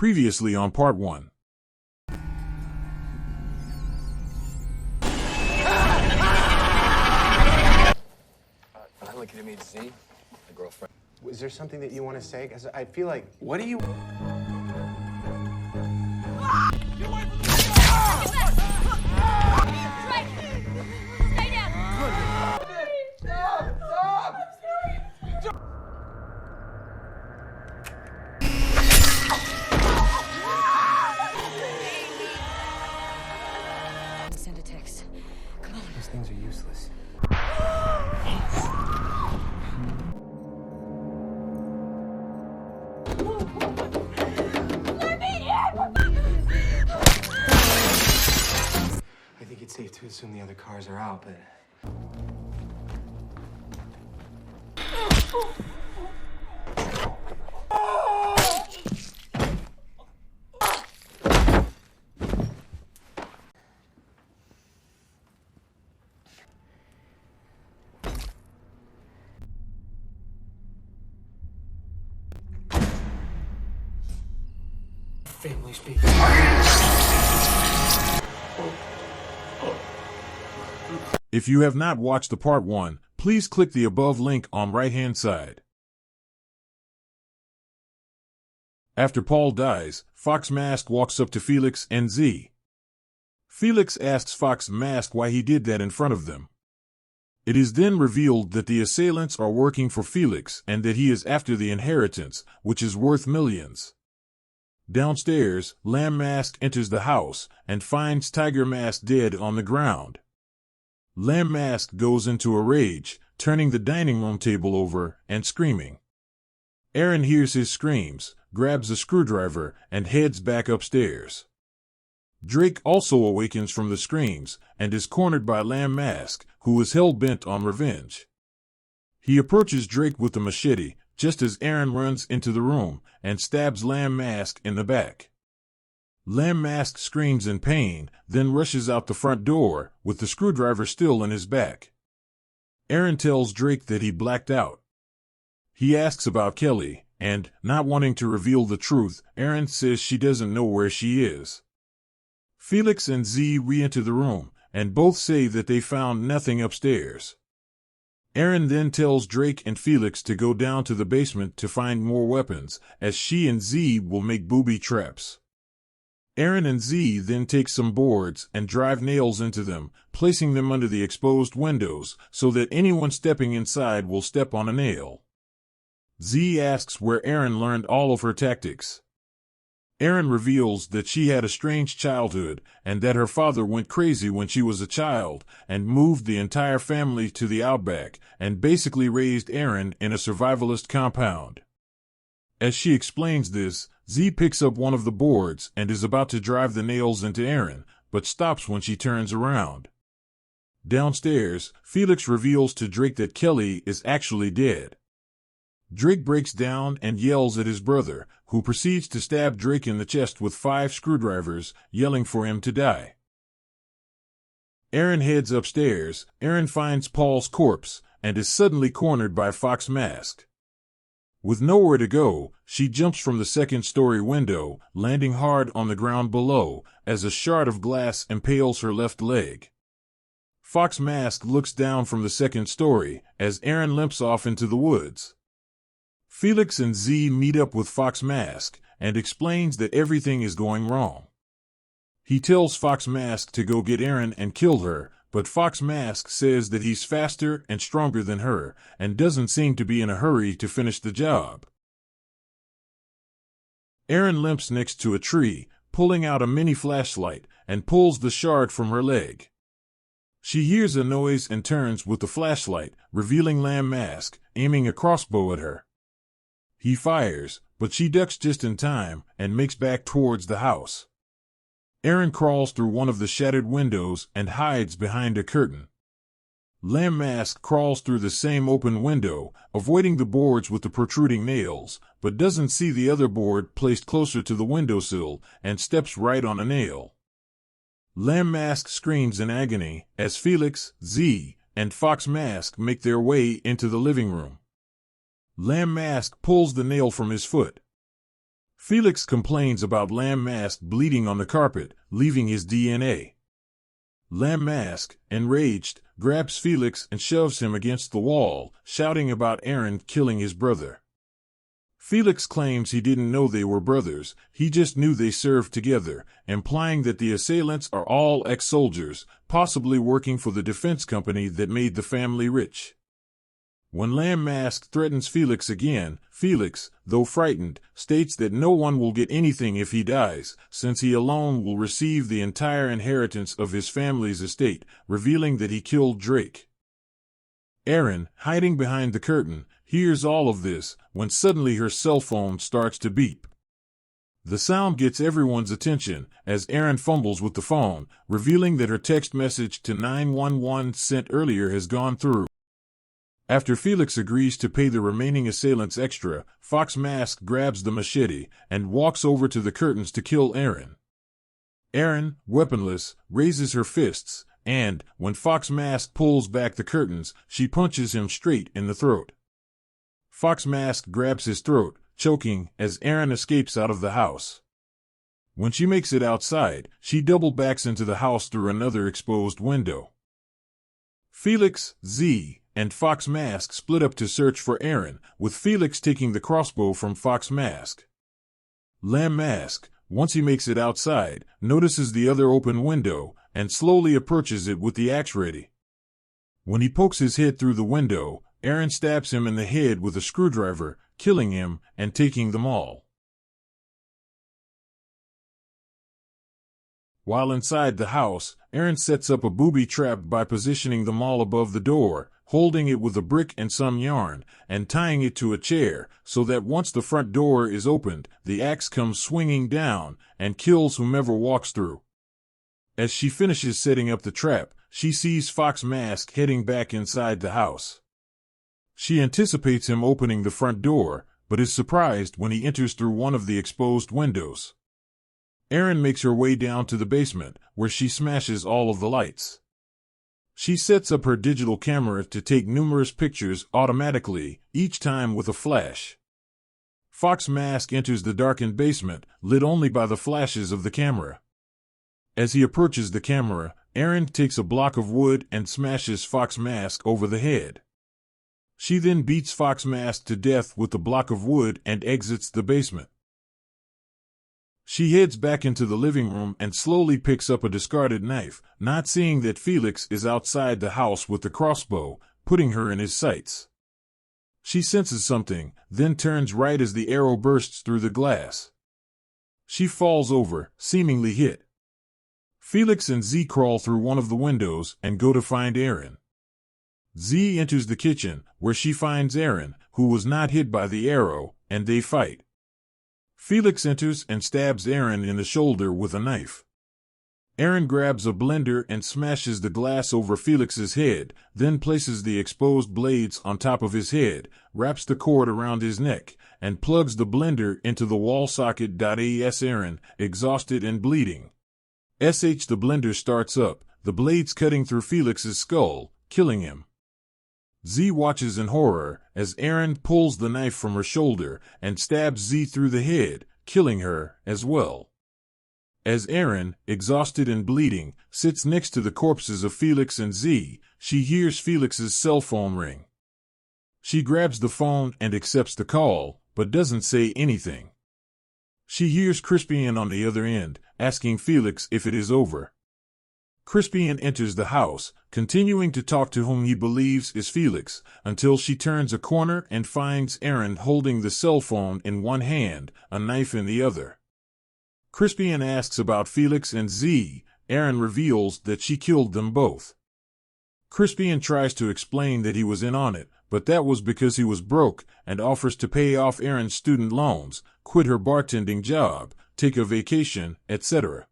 Previously on Part 1. I'd like you to meet Z, my girlfriend. Is there something that you want to say? Because I feel like... What do you... Stay down! Send a text. Come on. Those things are useless. I think it's safe to assume the other cars are out, but... Family speak. If you have not watched the Part 1, please click the above link on right-hand side. After Paul dies, Fox Mask walks up to Felix and Z. Felix asks Fox Mask why he did that in front of them. It is then revealed that the assailants are working for Felix and that he is after the inheritance, which is worth millions. Downstairs, Lamb Mask enters the house and finds Tiger Mask dead on the ground. Lamb Mask goes into a rage, turning the dining room table over and screaming. Aaron hears his screams, grabs a screwdriver, and heads back upstairs. Drake also awakens from the screams and is cornered by Lamb Mask, who is hell-bent on revenge. He approaches Drake with a machete, just as Aaron runs into the room and stabs Lamb Mask in the back. Lamb Mask screams in pain, then rushes out the front door, with the screwdriver still in his back. Aaron tells Drake that he blacked out. He asks about Kelly, and, not wanting to reveal the truth, Aaron says she doesn't know where she is. Felix and Z re-enter the room, and both say that they found nothing upstairs. Aaron then tells Drake and Felix to go down to the basement to find more weapons, as she and Z will make booby traps. Aaron and Z then take some boards and drive nails into them, placing them under the exposed windows so that anyone stepping inside will step on a nail. Z asks where Aaron learned all of her tactics. Aaron reveals that she had a strange childhood and that her father went crazy when she was a child and moved the entire family to the outback and basically raised Aaron in a survivalist compound. As she explains this, Z picks up one of the boards and is about to drive the nails into Aaron, but stops when she turns around. Downstairs, Felix reveals to Drake that Kelly is actually dead. Drake breaks down and yells at his brother, who proceeds to stab Drake in the chest with 5 screwdrivers, yelling for him to die. Aaron heads upstairs. Aaron finds Paul's corpse and is suddenly cornered by Fox Mask. With nowhere to go, she jumps from the second-story window, landing hard on the ground below, as a shard of glass impales her left leg. Fox Mask looks down from the second story, as Aaron limps off into the woods. Felix and Z meet up with Fox Mask, and explains that everything is going wrong. He tells Fox Mask to go get Aaron and kill her, but Fox Mask says that he's faster and stronger than her, and doesn't seem to be in a hurry to finish the job. Aaron limps next to a tree, pulling out a mini flashlight, and pulls the shard from her leg. She hears a noise and turns with the flashlight, revealing Lamb Mask, aiming a crossbow at her. He fires, but she ducks just in time, and makes back towards the house. Aaron crawls through one of the shattered windows and hides behind a curtain. Lamb Mask crawls through the same open window, avoiding the boards with the protruding nails, but doesn't see the other board placed closer to the windowsill and steps right on a nail. Lamb Mask screams in agony as Felix, Z, and Fox Mask make their way into the living room. Lamb Mask pulls the nail from his foot. Felix complains about Lamb Mask bleeding on the carpet, leaving his DNA. Lamb Mask, enraged, grabs Felix and shoves him against the wall, shouting about Aaron killing his brother. Felix claims he didn't know they were brothers, he just knew they served together, implying that the assailants are all ex-soldiers, possibly working for the defense company that made the family rich. When Lamb Mask threatens Felix again, Felix, though frightened, states that no one will get anything if he dies, since he alone will receive the entire inheritance of his family's estate, revealing that he killed Drake. Erin, hiding behind the curtain, hears all of this when suddenly her cell phone starts to beep. The sound gets everyone's attention as Erin fumbles with the phone, revealing that her text message to 911 sent earlier has gone through. After Felix agrees to pay the remaining assailants extra, Fox Mask grabs the machete and walks over to the curtains to kill Erin. Erin, weaponless, raises her fists, and, when Fox Mask pulls back the curtains, she punches him straight in the throat. Fox Mask grabs his throat, choking, as Erin escapes out of the house. When she makes it outside, she double backs into the house through another exposed window. Felix, Z, and Fox Mask split up to search for Erin, with Felix taking the crossbow from Fox Mask. Lamb Mask, once he makes it outside, notices the other open window, and slowly approaches it with the axe ready. When he pokes his head through the window, Erin stabs him in the head with a screwdriver, killing him and taking them all. While inside the house, Erin sets up a booby trap by positioning them all above the door, holding it with a brick and some yarn, and tying it to a chair, so that once the front door is opened, the axe comes swinging down and kills whomever walks through. As she finishes setting up the trap, she sees Fox Mask heading back inside the house. She anticipates him opening the front door, but is surprised when he enters through one of the exposed windows. Erin makes her way down to the basement, where she smashes all of the lights. She sets up her digital camera to take numerous pictures automatically, each time with a flash. Fox Mask enters the darkened basement, lit only by the flashes of the camera. As he approaches the camera, Erin takes a block of wood and smashes Fox Mask over the head. She then beats Fox Mask to death with the block of wood and exits the basement. She heads back into the living room and slowly picks up a discarded knife, not seeing that Felix is outside the house with the crossbow, putting her in his sights. She senses something, then turns right as the arrow bursts through the glass. She falls over, seemingly hit. Felix and Z crawl through one of the windows and go to find Erin. Z enters the kitchen, where she finds Erin, who was not hit by the arrow, and they fight. Felix enters and stabs Erin in the shoulder with a knife. Erin grabs a blender and smashes the glass over Felix's head, then places the exposed blades on top of his head, wraps the cord around his neck, and plugs the blender into the wall socket. As Erin, exhausted and bleeding. The blender starts up, the blades cutting through Felix's skull, killing him. Z watches in horror as Erin pulls the knife from her shoulder and stabs Z through the head, killing her as well. As Erin, exhausted and bleeding, sits next to the corpses of Felix and Z, she hears Felix's cell phone ring. She grabs the phone and accepts the call, but doesn't say anything. She hears Crispian on the other end, asking Felix if it is over. Crispian enters the house, continuing to talk to whom he believes is Felix, until she turns a corner and finds Erin holding the cell phone in one hand, a knife in the other. Crispian asks about Felix and Z. Erin reveals that she killed them both. Crispian tries to explain that he was in on it, but that was because he was broke, and offers to pay off Erin's student loans, quit her bartending job, take a vacation, etc.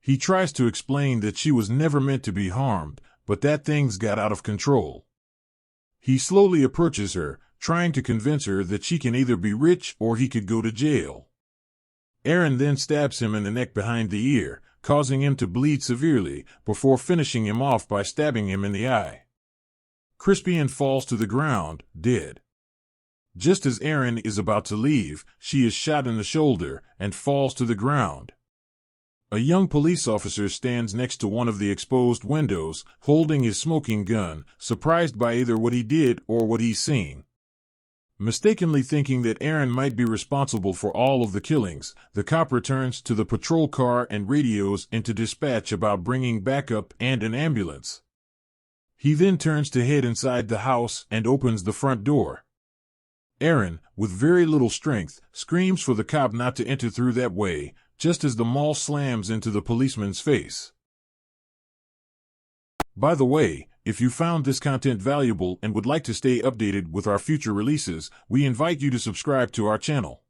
He tries to explain that she was never meant to be harmed, but that things got out of control. He slowly approaches her, trying to convince her that she can either be rich or he could go to jail. Erin then stabs him in the neck behind the ear, causing him to bleed severely, before finishing him off by stabbing him in the eye. Crispian falls to the ground, dead. Just as Aaron is about to leave, she is shot in the shoulder and falls to the ground. A young police officer stands next to one of the exposed windows, holding his smoking gun, surprised by either what he did or what he's seeing. Mistakenly thinking that Aaron might be responsible for all of the killings, the cop returns to the patrol car and radios into dispatch about bringing backup and an ambulance. He then turns to head inside the house and opens the front door. Aaron, with very little strength, screams for the cop not to enter through that way, just as the maul slams into the policeman's face. By the way, if you found this content valuable and would like to stay updated with our future releases, we invite you to subscribe to our channel.